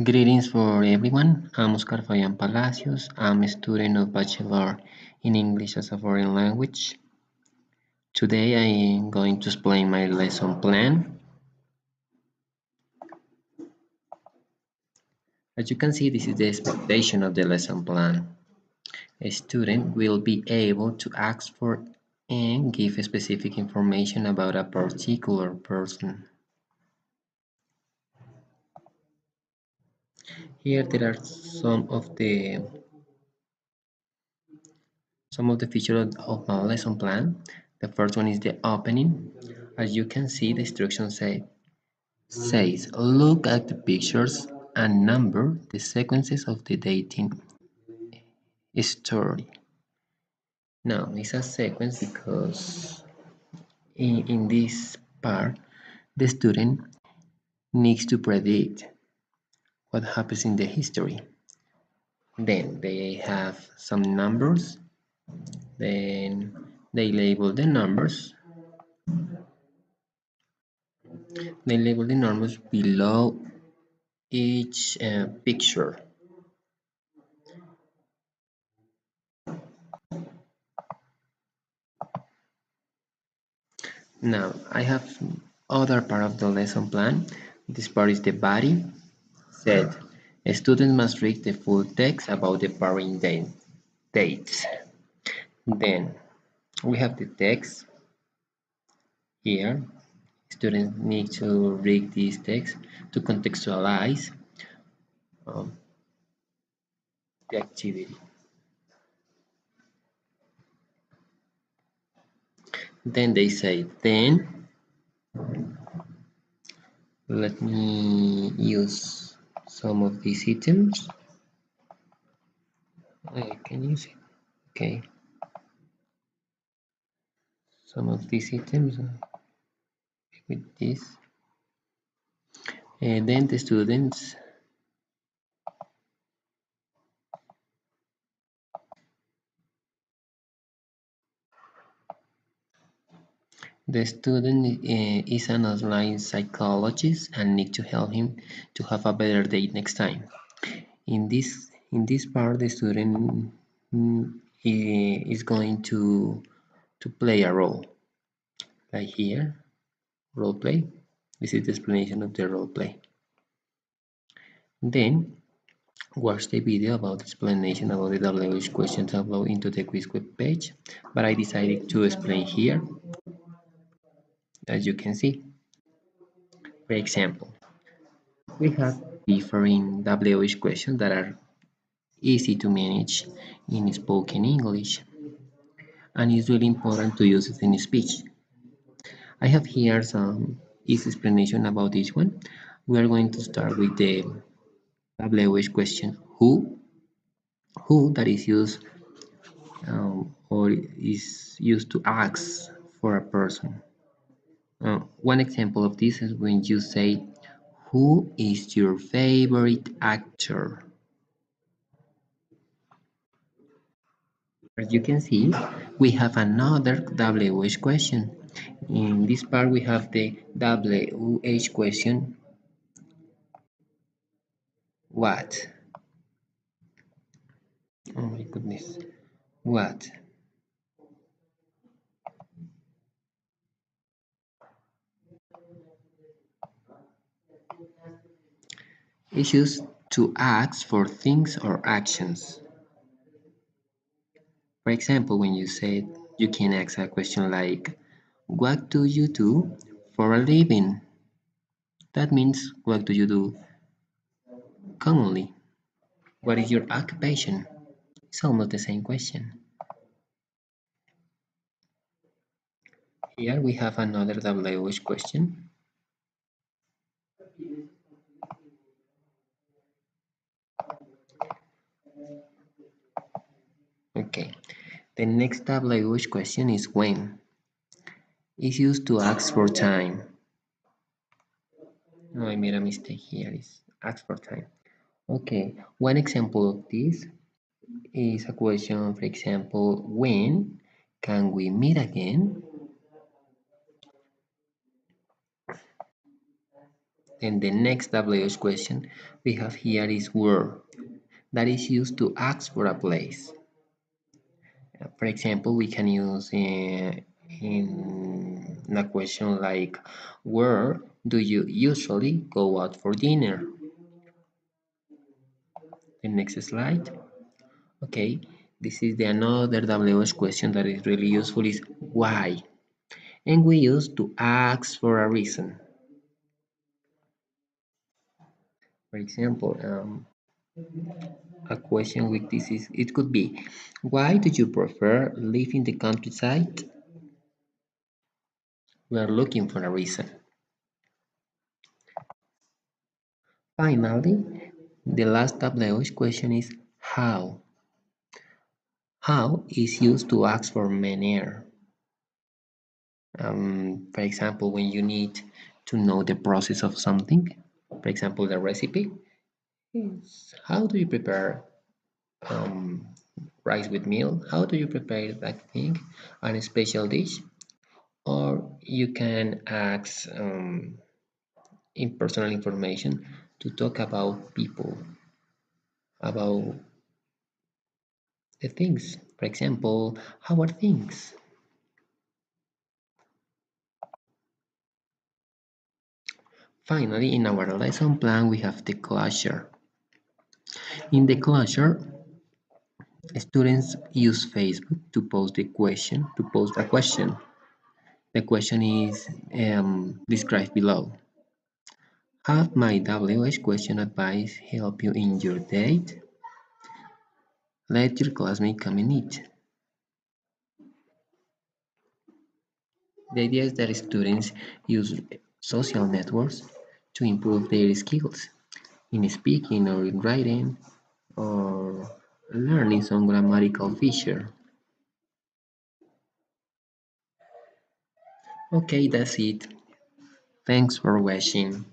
Greetings for everyone. I'm Oscar Fabian Palacios. I'm a student of Bachelor in English as a Foreign Language. Today I am going to explain my lesson plan. As you can see, this is the expectation of the lesson plan. A student will be able to ask for and give specific information about a particular person. Here there are some of the features of my lesson plan. The first one is the opening. As you can see, the instructions says look at the pictures and number the sequences of the dating story. Now, it's a sequence because in this part, the student needs to predict what happens in the history. Then they have some numbers. Then they label the numbers. They label the numbers below each picture. Now, I have other part of the lesson plan. This part is the body. Said, a student must read the full text about the parent dates. Then, we have the text here. Students need to read this text to contextualize um, the activity. Then they say, then let me use some of these items. Can you see? Okay. Some of these items with this. And then the student is an online psychologist and need to help him to have a better day next time. In this part, the student is going to play a role. Like here, role play. This is the explanation of the role play. Then watch the video about explanation about the WH questions upload into the quiz web page, but I decided to explain here, as you can see. For example, we have different WH questions that are easy to manage in spoken English, and it's really important to use it in speech. I have here some easy explanation about this one. We are going to start with the WH question who that is used or is used to ask for a person. One example of this is when you say, who is your favorite actor? As you can see, we have another WH question. In this part, we have the WH question, what? Oh my goodness, what? It's used to ask for things or actions. For example, when you say you can ask a question like, what do you do for a living? That means, what do you do commonly? What is your occupation? It's almost the same question. Here we have another WH question. Okay, the next WH question is when. It's used to ask for time. No, I made a mistake here. It's ask for time. Okay, one example of this is a question, for example, when can we meet again? Then the next WH question we have here is where, that is used to ask for a place. For example, we can use in a question like, where do you usually go out for dinner? The next slide. Okay, this is the another WH question that is really useful is why? And we use to ask for a reason. For example, a question with this is, it could be, why do you prefer live in the countryside? We are looking for a reason. Finally, the last WH question is how. How is used to ask for manner. For example, when you need to know the process of something, for example, the recipe, is how do you prepare um, rice with meal? How do you prepare that thing? A special dish? Or you can ask in personal information to talk about people, about the things. For example, how are things? Finally, in our lesson plan, we have the closure. In the closure, students use Facebook to post a question. The question is described below. Have my WH question advice help you in your date? Let your classmate come in it. The idea is that students use social networks to improve their skills in speaking or in writing or learning some grammatical feature. Okay, that's it. Thanks for watching.